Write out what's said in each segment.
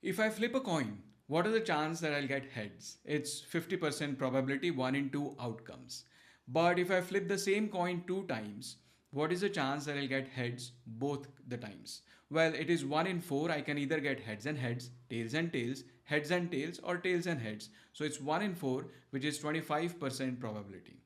If I flip a coin, what are the chances that I'll get heads? It's 50% probability, 1 in 2 outcomes. But if I flip the same coin 2 times, what is the chance that I'll get heads both the times? Well, it is 1 in 4. I can either get heads and heads, tails and tails, heads and tails, or tails and heads. So it's 1 in 4, which is 25% probability.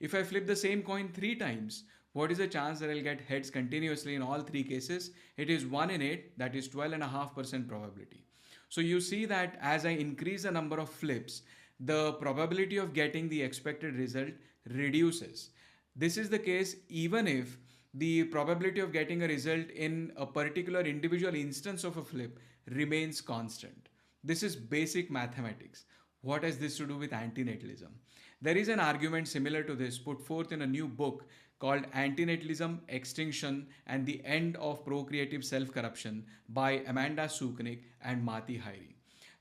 If I flip the same coin 3 times, what is the chance that I'll get heads continuously in all 3 cases? It is 1 in 8, that is 12.5% probability. So you see that as I increase the number of flips, the probability of getting the expected result reduces. This is the case even if the probability of getting a result in a particular individual instance of a flip remains constant. This is basic mathematics. What has this to do with antinatalism? There is an argument similar to this put forth in a new book called Antinatalism, Extinction, and the End of Procreative Self-Corruption by Amanda Suknick and Mati Hairi.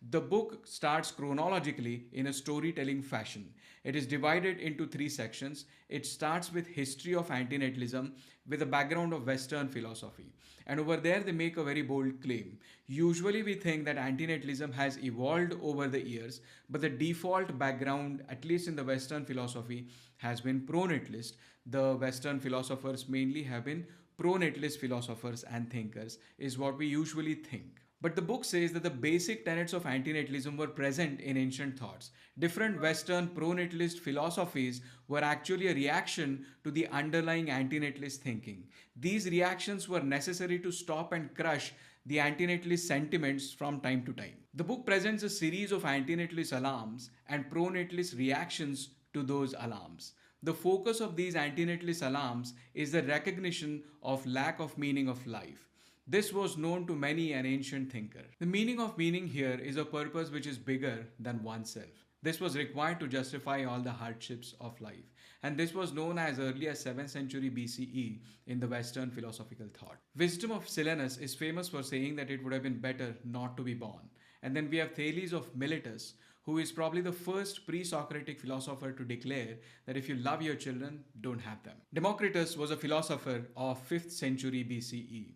The book starts chronologically in a storytelling fashion. It is divided into 3 sections. It starts with history of antinatalism with a background of Western philosophy. And over there they make a very bold claim. Usually we think that antinatalism has evolved over the years, but the default background, at least in the Western philosophy, has been pro-natalist. The Western philosophers mainly have been pro-natalist philosophers and thinkers, is what we usually think. But the book says that the basic tenets of antinatalism were present in ancient thoughts. Different Western pro-natalist philosophies were actually a reaction to the underlying antinatalist thinking. These reactions were necessary to stop and crush the antinatalist sentiments from time to time. The book presents a series of antinatalist alarms and pro-natalist reactions to those alarms. The focus of these antinatalist alarms is the recognition of lack of meaning of life. This was known to many an ancient thinker. The meaning of meaning here is a purpose which is bigger than oneself. This was required to justify all the hardships of life. And this was known as early as 7th century BCE in the Western philosophical thought. Wisdom of Silenus is famous for saying that it would have been better not to be born. And then we have Thales of Miletus, who is probably the first pre-Socratic philosopher to declare that if you love your children, don't have them. Democritus was a philosopher of 5th century BCE.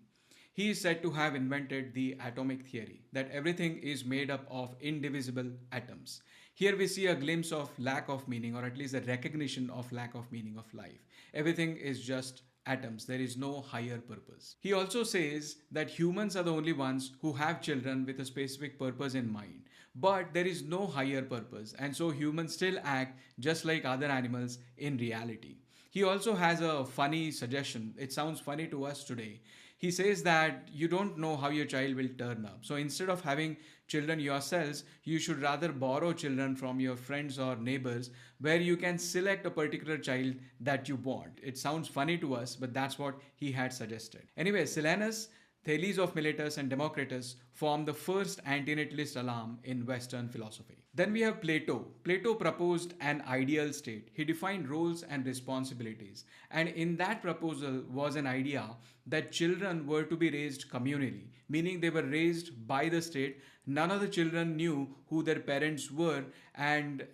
He is said to have invented the atomic theory, that everything is made up of indivisible atoms. Here we see a glimpse of lack of meaning, or at least a recognition of lack of meaning of life. Everything is just atoms. There is no higher purpose. He also says that humans are the only ones who have children with a specific purpose in mind. But there is no higher purpose, and so humans still act just like other animals in reality. He also has a funny suggestion. It sounds funny to us today. He says that you don't know how your child will turn up. So instead of having children yourselves, you should rather borrow children from your friends or neighbors where you can select a particular child that you want. It sounds funny to us, but that's what he had suggested. Anyway, Silenus, Thales of Miletus, and Democritus form the first antinatalist alarm in Western philosophy. Then we have Plato. Plato proposed an ideal state. He defined roles and responsibilities. And in that proposal was an idea that children were to be raised communally, meaning they were raised by the state. None of the children knew who their parents were, and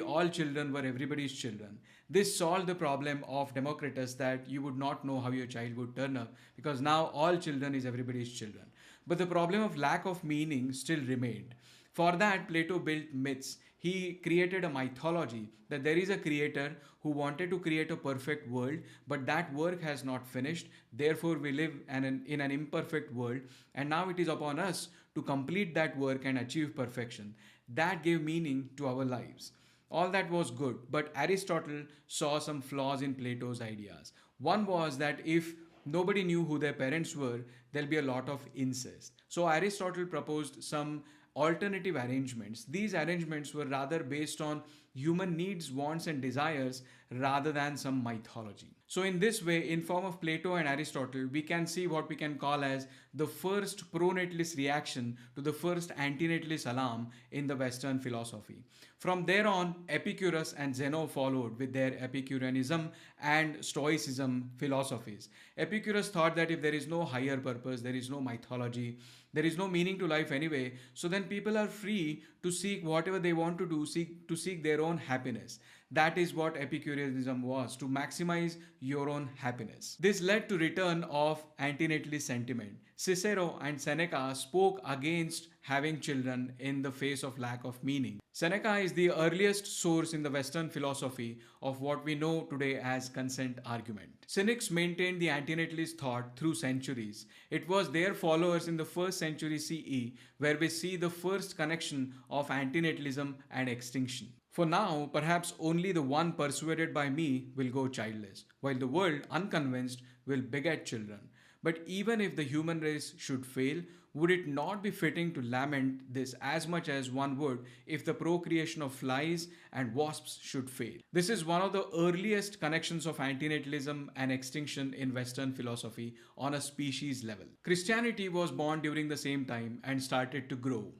all children were everybody's children. This solved the problem of Democritus, that you would not know how your child would turn up, because now all children is everybody's children. But the problem of lack of meaning still remained. For that, Plato built myths. He created a mythology that there is a creator who wanted to create a perfect world, but that work has not finished. Therefore, we live in an imperfect world, and now it is upon us to complete that work and achieve perfection. That gave meaning to our lives. All that was good, but Aristotle saw some flaws in Plato's ideas. One was that if nobody knew who their parents were, there'll be a lot of incest. So Aristotle proposed some alternative arrangements. These arrangements were rather based on human needs, wants, and desires rather than some mythology. So in this way, in form of Plato and Aristotle, we can see what we can call as the first pro-natalist reaction to the first anti-natalist alarm in the Western philosophy. From there on, Epicurus and Zeno followed with their Epicureanism and Stoicism philosophies. Epicurus thought that if there is no higher purpose, there is no mythology, there is no meaning to life anyway, so then people are free to seek whatever they want to do, to seek their own happiness. That is what Epicureanism was, to maximize your own happiness. This led to return of antinatalist sentiment. Cicero and Seneca spoke against having children in the face of lack of meaning. Seneca is the earliest source in the Western philosophy of what we know today as consent argument. Cynics maintained the antinatalist thought through centuries. It was their followers in the 1st century CE where we see the first connection of antinatalism and extinction. For now, perhaps only the one persuaded by me will go childless, while the world, unconvinced, will beget children. But even if the human race should fail, would it not be fitting to lament this as much as one would if the procreation of flies and wasps should fail? This is one of the earliest connections of antinatalism and extinction in Western philosophy on a species level. Christianity was born during the same time and started to grow.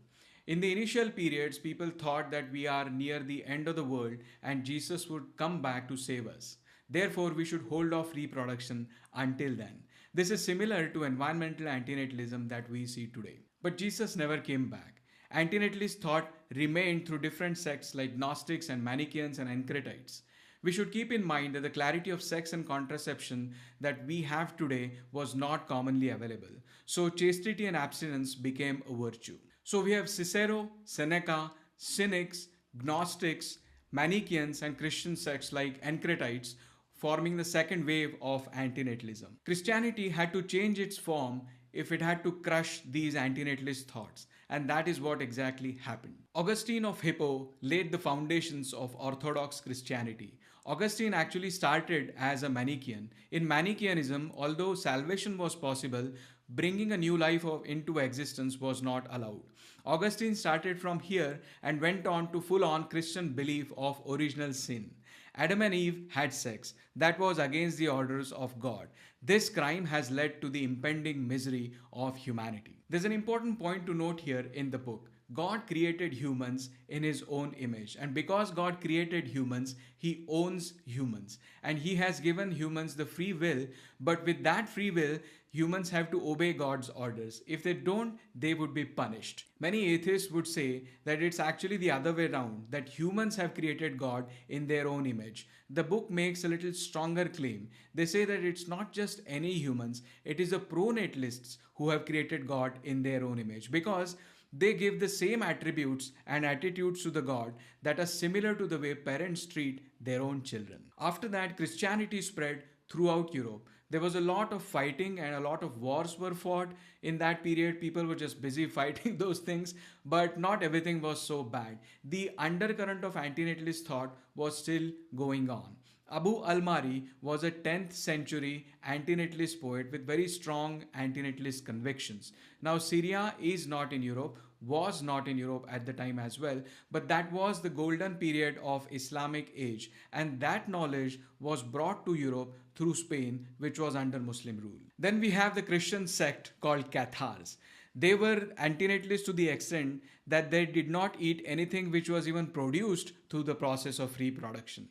In the initial periods, people thought that we are near the end of the world and Jesus would come back to save us. Therefore, we should hold off reproduction until then. This is similar to environmental antinatalism that we see today. But Jesus never came back. Antinatalist thought remained through different sects like Gnostics and Manichaeans and Ankretites. We should keep in mind that the clarity of sex and contraception that we have today was not commonly available. So chastity and abstinence became a virtue. So we have Cicero, Seneca, Cynics, Gnostics, Manichaeans, and Christian sects like Ankretites forming the second wave of antinatalism. Christianity had to change its form if it had to crush these antinatalist thoughts, and that is what exactly happened. Augustine of Hippo laid the foundations of Orthodox Christianity. Augustine actually started as a Manichaean. In Manichaeanism, although salvation was possible, bringing a new life into existence was not allowed. Augustine started from here and went on to full-on Christian belief of original sin. Adam and Eve had sex. That was against the orders of God. This crime has led to the impending misery of humanity. There's an important point to note here in the book. God created humans in his own image. And because God created humans, he owns humans. And he has given humans the free will. But with that free will, humans have to obey God's orders. If they don't, they would be punished. Many atheists would say that it's actually the other way around, that humans have created God in their own image. The book makes a little stronger claim. They say that it's not just any humans, it is the pro-natalists who have created God in their own image, because they give the same attributes and attitudes to the God that are similar to the way parents treat their own children. After that, Christianity spread throughout Europe. There was a lot of fighting and a lot of wars were fought. In that period, people were just busy fighting those things, but not everything was so bad. The undercurrent of antinatalist thought was still going on. Abu al-Mari was a 10th century antinatalist poet with very strong antinatalist convictions. Now, Syria is not in Europe, was not in Europe at the time as well, but that was the golden period of Islamic age, and that knowledge was brought to Europe through Spain, which was under Muslim rule. Then we have the Christian sect called Cathars. They were antinatalist to the extent that they did not eat anything which was even produced through the process of reproduction.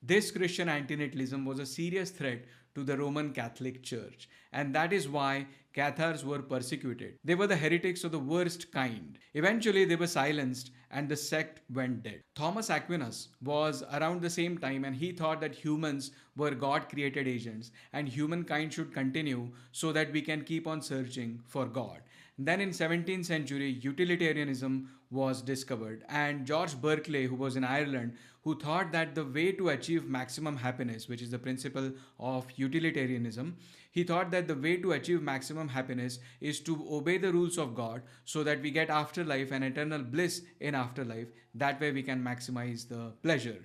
This Christian antinatalism was a serious threat to the Roman Catholic Church, and that is why Cathars were persecuted. They were the heretics of the worst kind. Eventually, they were silenced and the sect went dead. Thomas Aquinas was around the same time, and he thought that humans were God-created agents and humankind should continue so that we can keep on searching for God. Then in 17th century, utilitarianism was discovered, and George Berkeley, who was in Ireland, who thought that the way to achieve maximum happiness, which is the principle of utilitarianism, he thought that the way to achieve maximum happiness is to obey the rules of God so that we get afterlife and eternal bliss in afterlife. That way we can maximize the pleasure.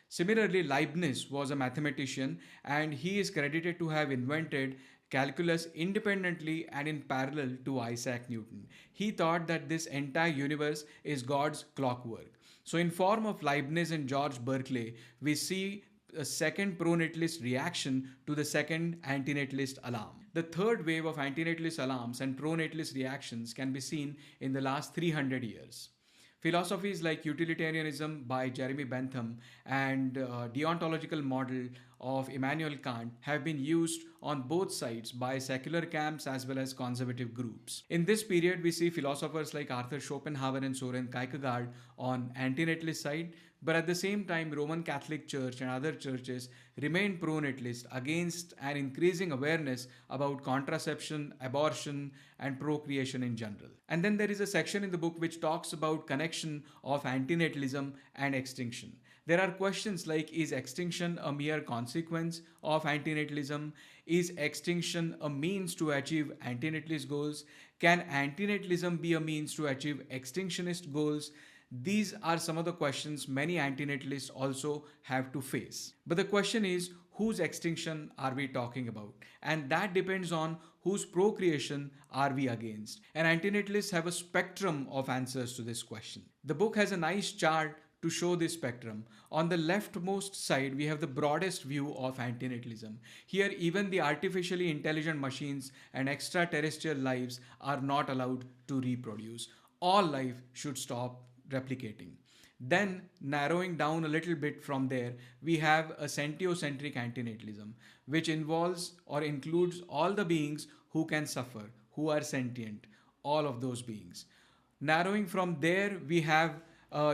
Similarly, Leibniz was a mathematician, and he is credited to have invented calculus independently and in parallel to Isaac Newton. He thought that this entire universe is God's clockwork. So in form of Leibniz and George Berkeley, we see a second pro-natalist reaction to the second antinatalist alarm. The third wave of antinatalist alarms and pro-natalist reactions can be seen in the last 300 years. Philosophies like utilitarianism by Jeremy Bentham and deontological model of Immanuel Kant have been used on both sides by secular camps as well as conservative groups. In this period, we see philosophers like Arthur Schopenhauer and Soren Kierkegaard on anti-natalist side, but at the same time, Roman Catholic Church and other churches remained pro-natalist against an increasing awareness about contraception, abortion, and procreation in general. And then there is a section in the book which talks about connection of antinatalism and extinction. There are questions like, is extinction a mere consequence of antinatalism? Is extinction a means to achieve antinatalist goals? Can antinatalism be a means to achieve extinctionist goals? These are some of the questions many antinatalists also have to face. But the question is, whose extinction are we talking about? And that depends on whose procreation are we against. And antinatalists have a spectrum of answers to this question. The book has a nice chart to show this spectrum. On the leftmost side, we have the broadest view of antinatalism. Here, even the artificially intelligent machines and extraterrestrial lives are not allowed to reproduce. All life should stop replicating. Then, narrowing down a little bit from there, we have a sentiocentric antinatalism, which involves or includes all the beings who can suffer, who are sentient, all of those beings. Narrowing from there, we have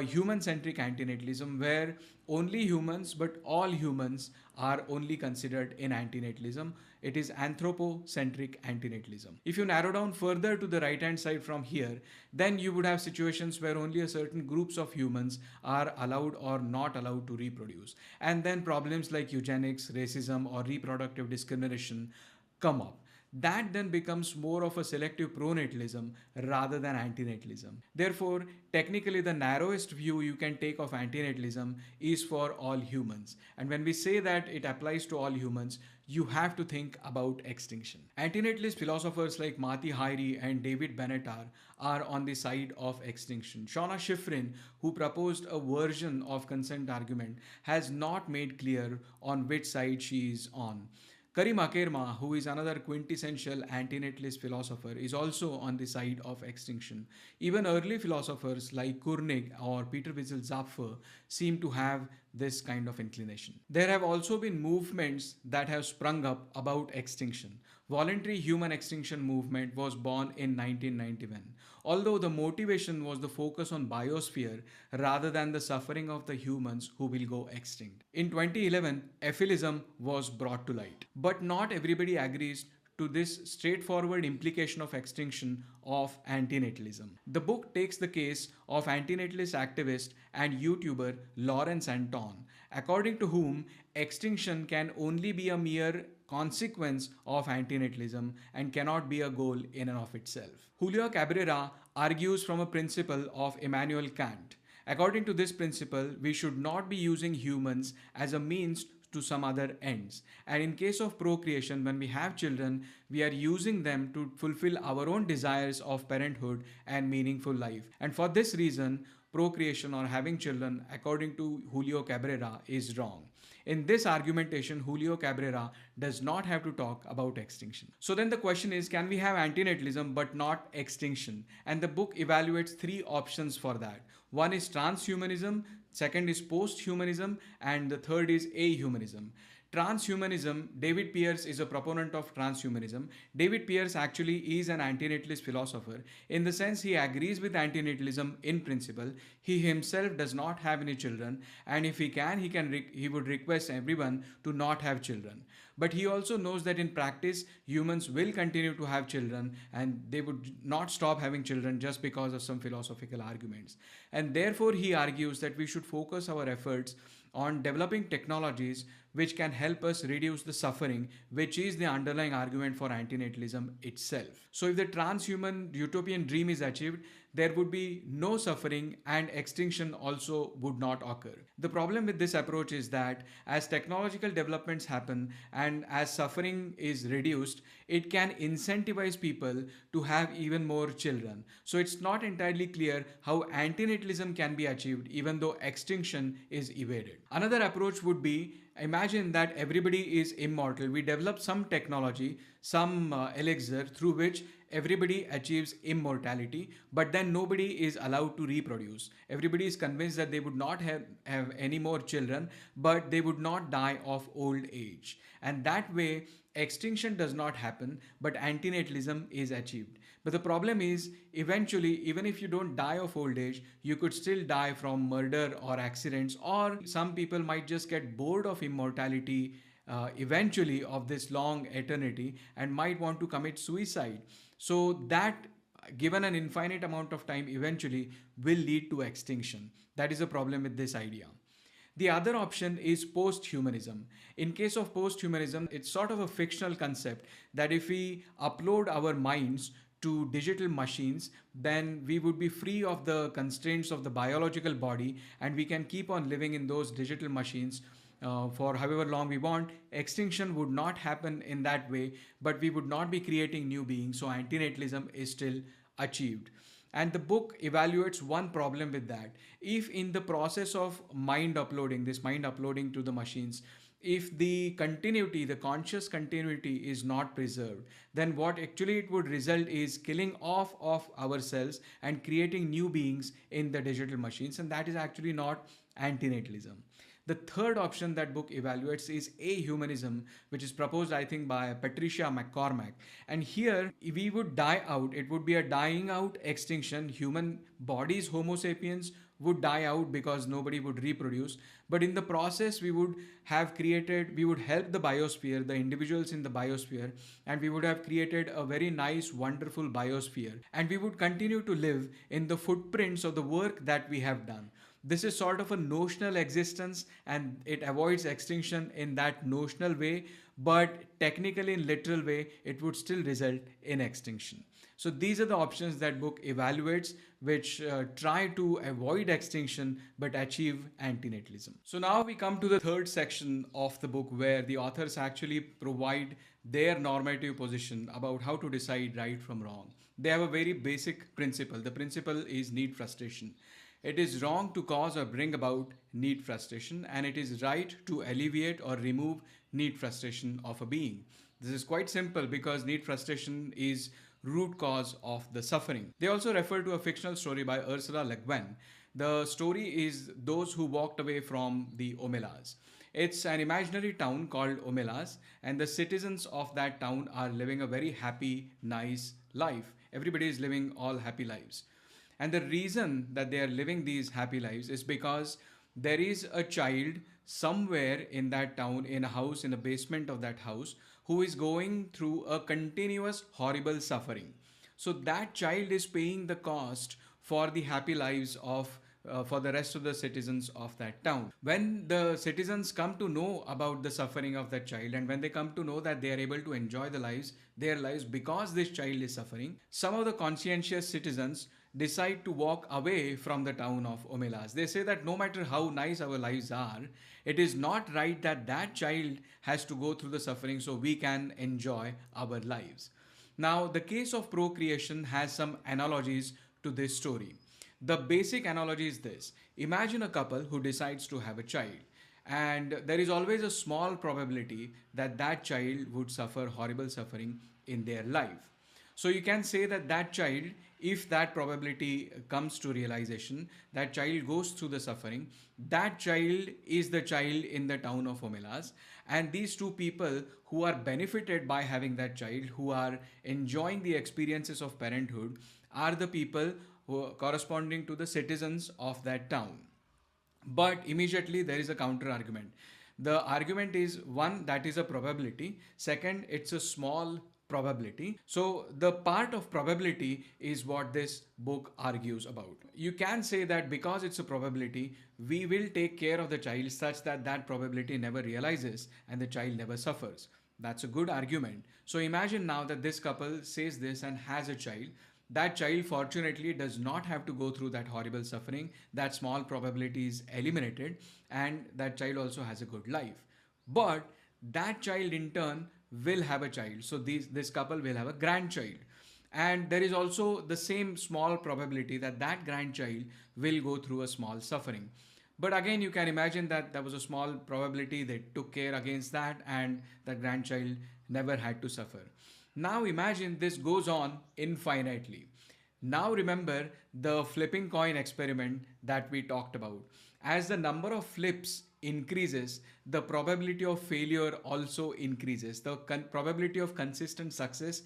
human-centric antinatalism, where only humans, but all humans, are only considered in antinatalism. It is anthropocentric antinatalism. If you narrow down further to the right-hand side from here, then you would have situations where only a certain groups of humans are allowed or not allowed to reproduce. And then problems like eugenics, racism, or reproductive discrimination come up. That then becomes more of a selective pronatalism rather than antinatalism. Therefore, technically the narrowest view you can take of antinatalism is for all humans. And when we say that it applies to all humans, you have to think about extinction. Antinatalist philosophers like Mati Hairi and David Benatar are on the side of extinction. Shauna Schifrin, who proposed a version of consent argument, has not made clear on which side she is on. Karim Akerma, who is another quintessential antinatalist philosopher, is also on the side of extinction. Even early philosophers like Kurnig or Peter Wiesel Zapfer seem to have this kind of inclination. There have also been movements that have sprung up about extinction. Voluntary human extinction movement was born in 1991, although the motivation was the focus on biosphere rather than the suffering of the humans who will go extinct. In 2011, ephilism was brought to light, but not everybody agrees to this straightforward implication of extinction of antinatalism. The book takes the case of antinatalist activist and YouTuber Lawrence Anton, according to whom extinction can only be a mere consequence of antinatalism and cannot be a goal in and of itself. Julio Cabrera argues from a principle of Immanuel Kant. According to this principle, we should not be using humans as a means to some other ends. And in case of procreation, when we have children, we are using them to fulfill our own desires of parenthood and meaningful life. And for this reason, procreation or having children, according to Julio Cabrera, is wrong. In this argumentation, Julio Cabrera does not have to talk about extinction. So then the question is, can we have antinatalism but not extinction? And the book evaluates three options for that. One is transhumanism, second is posthumanism, and the third is ahumanism. Transhumanism, David Pearce is a proponent of transhumanism. David Pearce actually is an antinatalist philosopher. In the sense, he agrees with antinatalism in principle. He himself does not have any children, and if he can, he would request everyone to not have children. But he also knows that in practice, humans will continue to have children, and they would not stop having children just because of some philosophical arguments. And therefore, he argues that we should focus our efforts on developing technologies which can help us reduce the suffering, which is the underlying argument for antinatalism itself. So if the transhuman utopian dream is achieved, there would be no suffering and extinction also would not occur. The problem with this approach is that as technological developments happen and as suffering is reduced, it can incentivize people to have even more children. So it's not entirely clear how antinatalism can be achieved even though extinction is evaded. Another approach would be Imagine that everybody is immortal. We develop some technology, some elixir through which everybody achieves immortality, but then nobody is allowed to reproduce. Everybody is convinced that they would not have any more children, but they would not die of old age. And that way, extinction does not happen, but antinatalism is achieved. But the problem is, eventually, even if you don't die of old age, you could still die from murder or accidents, or some people might just get bored of immortality eventually of this long eternity and might want to commit suicide. So, that given an infinite amount of time eventually will lead to extinction. That is a problem with this idea. The other option is post-humanism. In case of post-humanism, it's sort of a fictional concept that if we upload our minds to digital machines, then we would be free of the constraints of the biological body and we can keep on living in those digital machines for however long we want. Extinction would not happen in that way, but we would not be creating new beings. So antinatalism is still achieved. And the book evaluates one problem with that. If in the process of mind uploading, this mind uploading to the machines, if the continuity, the conscious continuity is not preserved, then what actually it would result is killing off of ourselves and creating new beings in the digital machines. And that is actually not antinatalism. The third option that book evaluates is ahumanism, which is proposed, I think, by Patricia McCormack. And here, if we would die out, it would be a dying out extinction. Human bodies, Homo sapiens, would die out because nobody would reproduce. But in the process, we would help the biosphere, the individuals in the biosphere, and we would have created a very nice, wonderful biosphere. And we would continue to live in the footprints of the work that we have done. This is sort of a notional existence and it avoids extinction in that notional way, but technically in literal way, it would still result in extinction. So these are the options that book evaluates, which try to avoid extinction but achieve antinatalism. So now we come to the third section of the book where the authors actually provide their normative position about how to decide right from wrong. They have a very basic principle. The principle is need frustration. It is wrong to cause or bring about need frustration, and it is right to alleviate or remove need frustration of a being. This is quite simple because need frustration is root cause of the suffering. They also refer to a fictional story by Ursula Le Guin. The story is Those Who Walked Away from the Omelas. It's an imaginary town called Omelas, and the citizens of that town are living a very happy, nice life. Everybody is living all happy lives. And the reason that they are living these happy lives is because there is a child somewhere in that town, in a house, in the basement of that house, who is going through a continuous horrible suffering. So that child is paying the cost for the happy lives of for the rest of the citizens of that town. When the citizens come to know about the suffering of that child, and when they come to know that they are able to enjoy their lives because this child is suffering, some of the conscientious citizens decide to walk away from the town of Omelas. They say that no matter how nice our lives are, it is not right that that child has to go through the suffering so we can enjoy our lives. Now, the case of procreation has some analogies to this story. The basic analogy is this. Imagine a couple who decides to have a child, and there is always a small probability that that child would suffer horrible suffering in their life. So you can say that that child, if that probability comes to realization, that child goes through the suffering, that child is the child in the town of Omelas. And these two people who are benefited by having that child, who are enjoying the experiences of parenthood, are the people who are corresponding to the citizens of that town. But immediately there is a counter argument. The argument is one, that is a probability. Second, it's a small probability. So the part of probability is what this book argues about. You can say that because it's a probability, we will take care of the child such that that probability never realizes and the child never suffers. That's a good argument. So imagine now that this couple says this and has a child. That child fortunately does not have to go through that horrible suffering. That small probability is eliminated and that child also has a good life. But that child in turn will have a child. So this couple will have a grandchild. And there is also the same small probability that that grandchild will go through a small suffering. But again, you can imagine that there was a small probability they took care against that and the grandchild never had to suffer. Now imagine this goes on infinitely. Now remember the flipping coin experiment that we talked about. As the number of flips increases, the probability of failure also increases. The probability of consistent success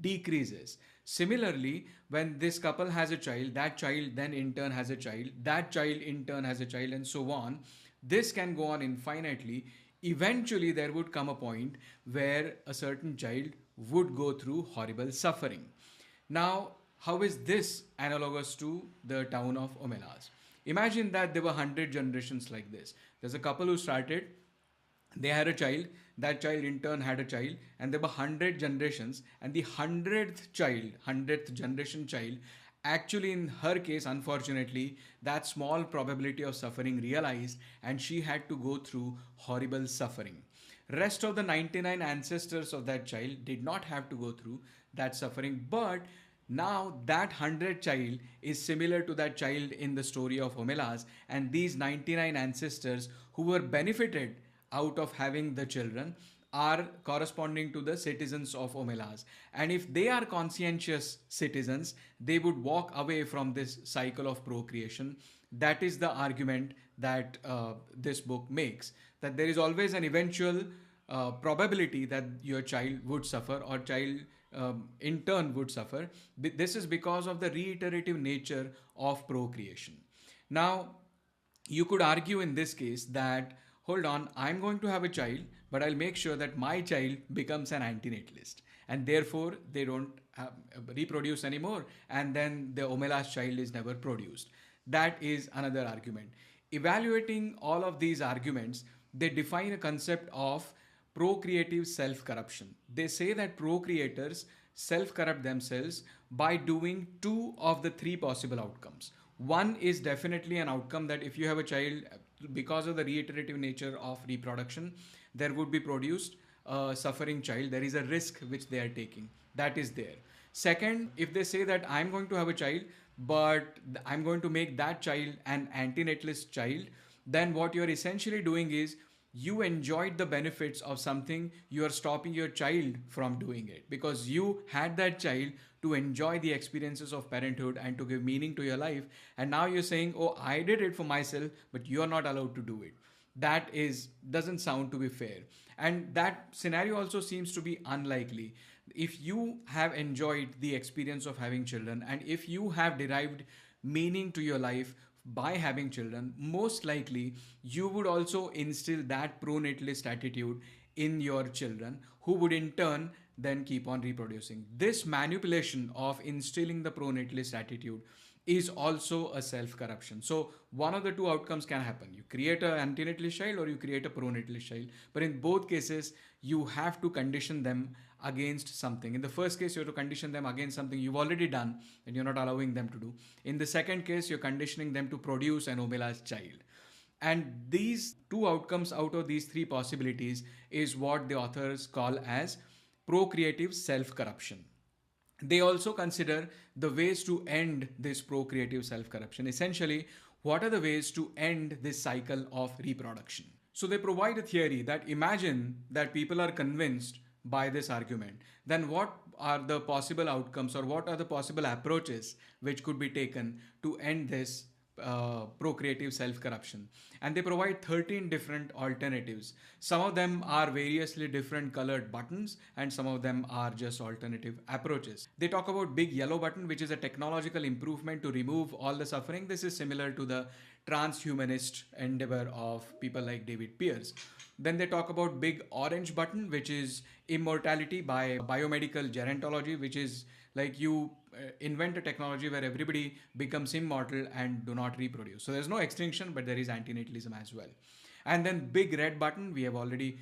decreases. Similarly, when this couple has a child, that child then in turn has a child, that child in turn has a child, and so on. This can go on infinitely. Eventually, there would come a point where a certain child would go through horrible suffering. Now, how is this analogous to the town of Omelas? Imagine that there were 100 generations like this. There's a couple who started, they had a child, that child in turn had a child, and there were 100 generations, and the 100th child, 100th generation child, actually in her case, unfortunately, that small probability of suffering realized, and she had to go through horrible suffering. Rest of the 99 ancestors of that child did not have to go through that suffering, but now that 100 child is similar to that child in the story of Homelas, and these 99 ancestors who were benefited out of having the children are corresponding to the citizens of Omelas. And if they are conscientious citizens, they would walk away from this cycle of procreation. That is the argument that this book makes, that there is always an eventual probability that your child would suffer or child in turn would suffer. This is because of the reiterative nature of procreation. Now, you could argue in this case that hold on, I'm going to have a child, but I'll make sure that my child becomes an antinatalist, and therefore they don't reproduce anymore, and then the Omelas child is never produced. That is another argument. Evaluating all of these arguments, they define a concept of procreative self-corruption. They say that procreators self-corrupt themselves by doing two of the three possible outcomes. One is definitely an outcome that if you have a child, because of the reiterative nature of reproduction, there would be produced a suffering child. There is a risk which they are taking. That is there. Second, if they say that I'm going to have a child, but I'm going to make that child an antinatalist child, then what you're essentially doing is you enjoyed the benefits of something, you are stopping your child from doing it because you had that child to enjoy the experiences of parenthood and to give meaning to your life, and now you're saying, oh, I did it for myself, but you're not allowed to do it. That is doesn't sound to be fair, and that scenario also seems to be unlikely. If you have enjoyed the experience of having children and if you have derived meaning to your life by having children, most likely you would also instill that pro-natalist attitude in your children, who would in turn then keep on reproducing. This manipulation of instilling the pro-natalist attitude is also a self-corruption. So one of the two outcomes can happen. You create an antinatalist child or you create a pro-natalist child. But in both cases, you have to condition them against something. In the first case, you have to condition them against something you've already done and you're not allowing them to do. In the second case, you're conditioning them to produce an Omelas child. And these two outcomes out of these three possibilities is what the authors call as procreative self-corruption. They also consider the ways to end this procreative self-corruption. Essentially, what are the ways to end this cycle of reproduction? So they provide a theory that imagine that people are convinced by this argument, then what are the possible outcomes or what are the possible approaches which could be taken to end this procreative self-corruption? And they provide 13 different alternatives. Some of them are variously different colored buttons and some of them are just alternative approaches. They talk about big yellow button, which is a technological improvement to remove all the suffering. This is similar to the transhumanist endeavor of people like David Pierce. Then they talk about big orange button, which is immortality by biomedical gerontology, which is like you invent a technology where everybody becomes immortal and do not reproduce. So there's no extinction, but there is antinatalism as well. And then big red button, we have already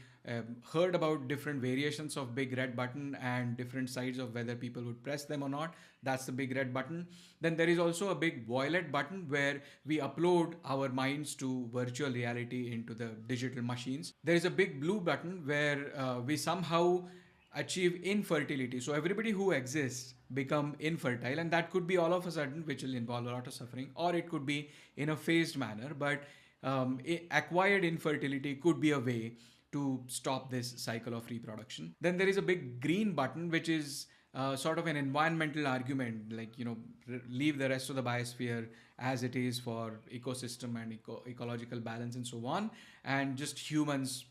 heard about different variations of big red button and different sides of whether people would press them or not. That's the big red button. Then there is also a big violet button where we upload our minds to virtual reality into the digital machines. There is a big blue button where we somehow achieve infertility. So everybody who exists become infertile, and that could be all of a sudden, which will involve a lot of suffering, or it could be in a phased manner. But acquired infertility could be a way to stop this cycle of reproduction. Then there is a big green button, which is sort of an environmental argument, like, leave the rest of the biosphere as it is for ecosystem and ecological balance and so on, and just humans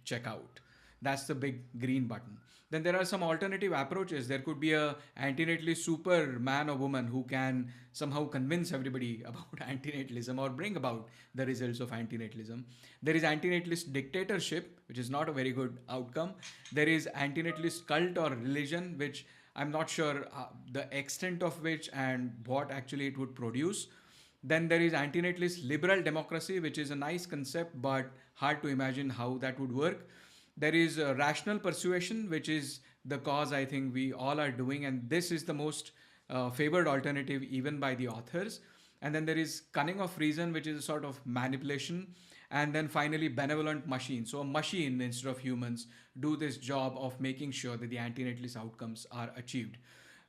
check out. That's the big green button. Then there are some alternative approaches. There could be a antinatalist super man or woman who can somehow convince everybody about antinatalism or bring about the results of antinatalism. There is antinatalist dictatorship, which is not a very good outcome. There is antinatalist cult or religion, which I'm not sure the extent of which and what actually it would produce. Then there is antinatalist liberal democracy, which is a nice concept but hard to imagine how that would work. There is rational persuasion, which is the cause I think we all are doing, and this is the most favored alternative even by the authors. And then there is cunning of reason, which is a sort of manipulation. And then finally, benevolent machine. So a machine instead of humans do this job of making sure that the antinatalist outcomes are achieved.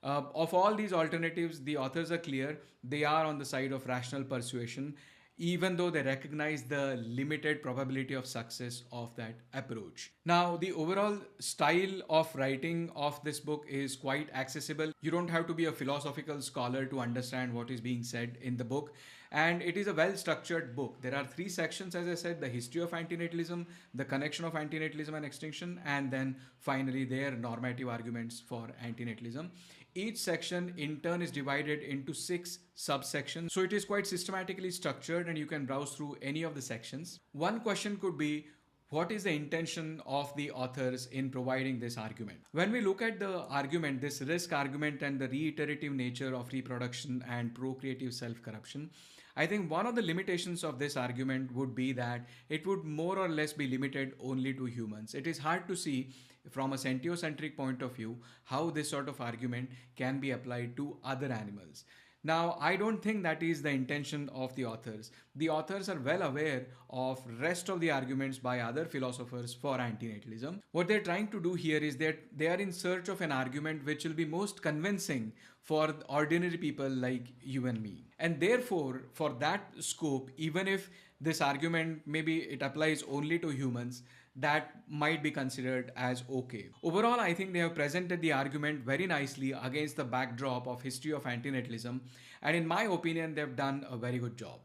Of all these alternatives, the authors are clear. They are on the side of rational persuasion, even though they recognize the limited probability of success of that approach. Now, the overall style of writing of this book is quite accessible. You don't have to be a philosophical scholar to understand what is being said in the book. And it is a well structured book. There are three sections, as I said: the history of antinatalism, the connection of antinatalism and extinction, and then finally their normative arguments for antinatalism. Each section in turn is divided into 6 subsections. So it is quite systematically structured and you can browse through any of the sections. One question could be, what is the intention of the authors in providing this argument? When we look at the argument, this risk argument and the reiterative nature of reproduction and procreative self-corruption, I think one of the limitations of this argument would be that it would more or less be limited only to humans. It is hard to see from a sentiocentric point of view how this sort of argument can be applied to other animals. Now, I don't think that is the intention of the authors. The authors are well aware of rest of the arguments by other philosophers for antinatalism. What they're trying to do here is that they are in search of an argument which will be most convincing for ordinary people like you and me. And therefore, for that scope, even if this argument maybe it applies only to humans, that might be considered as okay. Overall, I think they have presented the argument very nicely against the backdrop of history of antinatalism, and in my opinion, they've done a very good job.